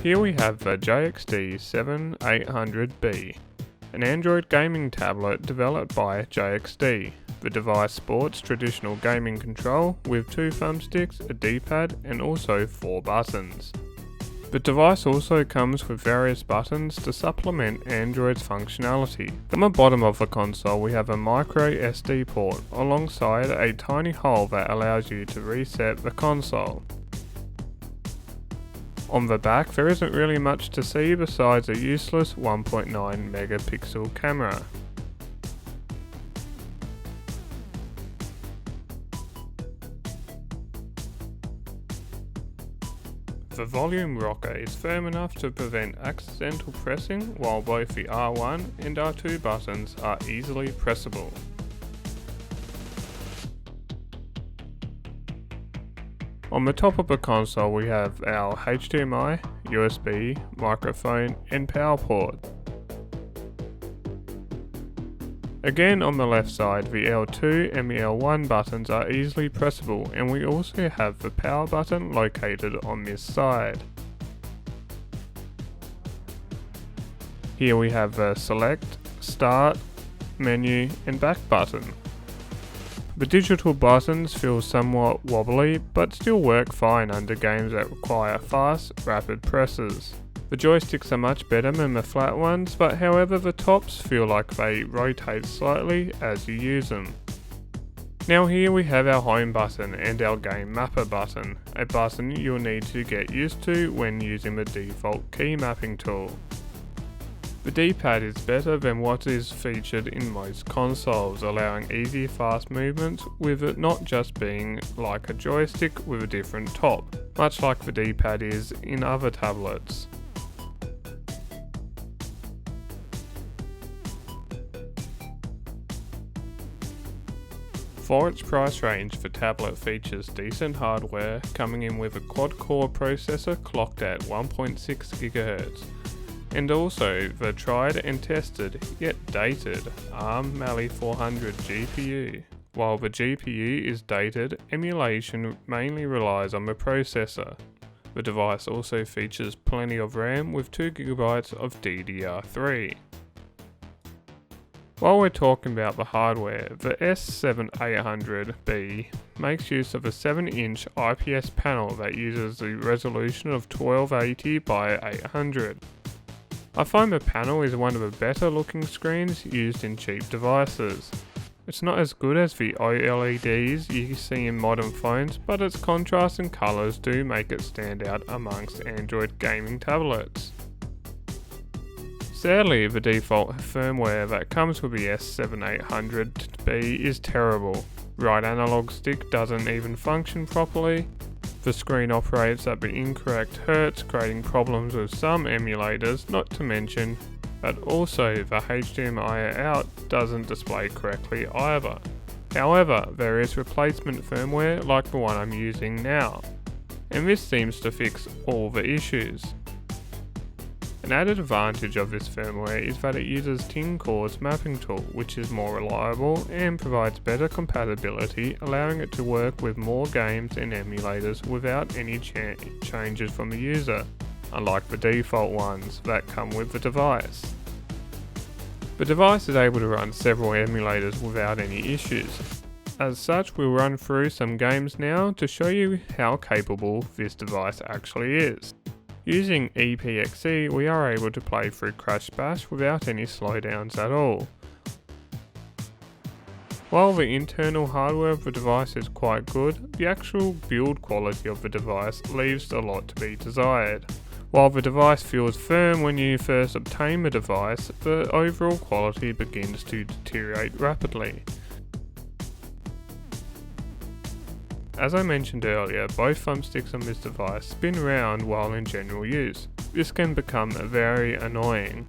Here we have the JXD S7800B, an Android gaming tablet developed by JXD. The device sports traditional gaming control with 2 thumbsticks, a D-pad and also 4 buttons. The device also comes with various buttons to supplement Android's functionality. On the bottom of the console we have a micro SD port alongside a tiny hole that allows you to reset the console. On the back there isn't really much to see besides a useless 1.9 megapixel camera. The volume rocker is firm enough to prevent accidental pressing, while both the R1 and R2 buttons are easily pressable. On the top of the console we have our HDMI, USB, microphone and power port. Again on the left side, the L2 and the L1 buttons are easily pressable, and we also have the power button located on this side. Here we have the select, start, menu and back button. The digital buttons feel somewhat wobbly but still work fine under games that require fast, rapid presses. The joysticks are much better than the flat ones, but however the tops feel like they rotate slightly as you use them. Now here we have our home button and our game mapper button, a button you'll need to get used to when using the default key mapping tool. The D-pad is better than what is featured in most consoles, allowing easy fast movements with it not just being like a joystick with a different top, much like the D-pad is in other tablets. For its price range, the tablet features decent hardware, coming in with a quad-core processor clocked at 1.6 GHz, and also the tried and tested, yet dated, ARM-Mali 400 GPU. While the GPU is dated, emulation mainly relies on the processor. The device also features plenty of RAM with 2 GB of DDR3. While we're talking about the hardware, the S7800B makes use of a 7-inch IPS panel that uses the resolution of 1280 by 800. I find the panel is one of the better looking screens used in cheap devices. It's not as good as the OLEDs you see in modern phones, but its contrast and colours do make it stand out amongst Android gaming tablets. Sadly, the default firmware that comes with the S7800B is terrible. Right analog stick doesn't even function properly. The screen operates at the incorrect hertz, creating problems with some emulators, not to mention that also the HDMI out doesn't display correctly either. However, there is replacement firmware like the one I'm using now, and this seems to fix all the issues. An added advantage of this firmware is that it uses Tin Core's mapping tool, which is more reliable and provides better compatibility, allowing it to work with more games and emulators without any changes from the user, unlike the default ones that come with the device. The device is able to run several emulators without any issues. As such, we'll run through some games now to show you how capable this device actually is. Using EPXE, we are able to play through Crash Bash without any slowdowns at all. While the internal hardware of the device is quite good, the actual build quality of the device leaves a lot to be desired. While the device feels firm when you first obtain the device, the overall quality begins to deteriorate rapidly. As I mentioned earlier, both thumbsticks on this device spin around while in general use. This can become very annoying.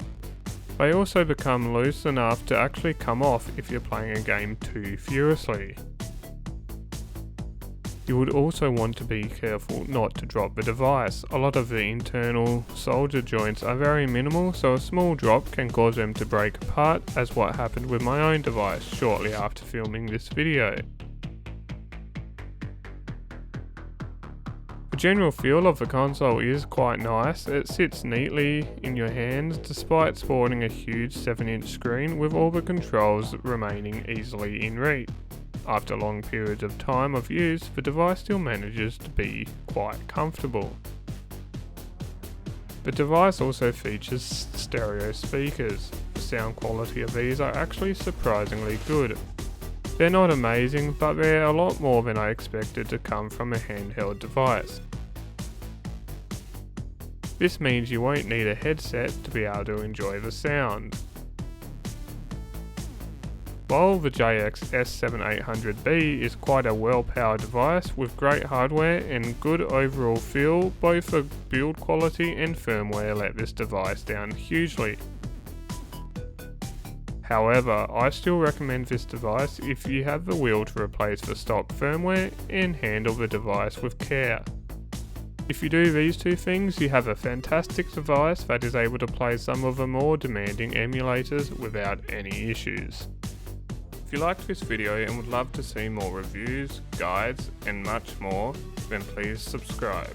They also become loose enough to actually come off if you're playing a game too furiously. You would also want to be careful not to drop the device. A lot of the internal solder joints are very minimal, so a small drop can cause them to break apart, as what happened with my own device shortly after filming this video. The general feel of the console is quite nice. It sits neatly in your hands despite sporting a huge 7-inch screen with all the controls remaining easily in reach. After long periods of time of use, the device still manages to be quite comfortable. The device also features stereo speakers. The sound quality of these are actually surprisingly good. They're not amazing, but they're a lot more than I expected to come from a handheld device. This means you won't need a headset to be able to enjoy the sound. While the JXD S7800B is quite a well-powered device with great hardware and good overall feel, both the build quality and firmware let this device down hugely. However, I still recommend this device if you have the will to replace the stock firmware and handle the device with care. If you do these two things, you have a fantastic device that is able to play some of the more demanding emulators without any issues. If you liked this video and would love to see more reviews, guides, and much more, then please subscribe.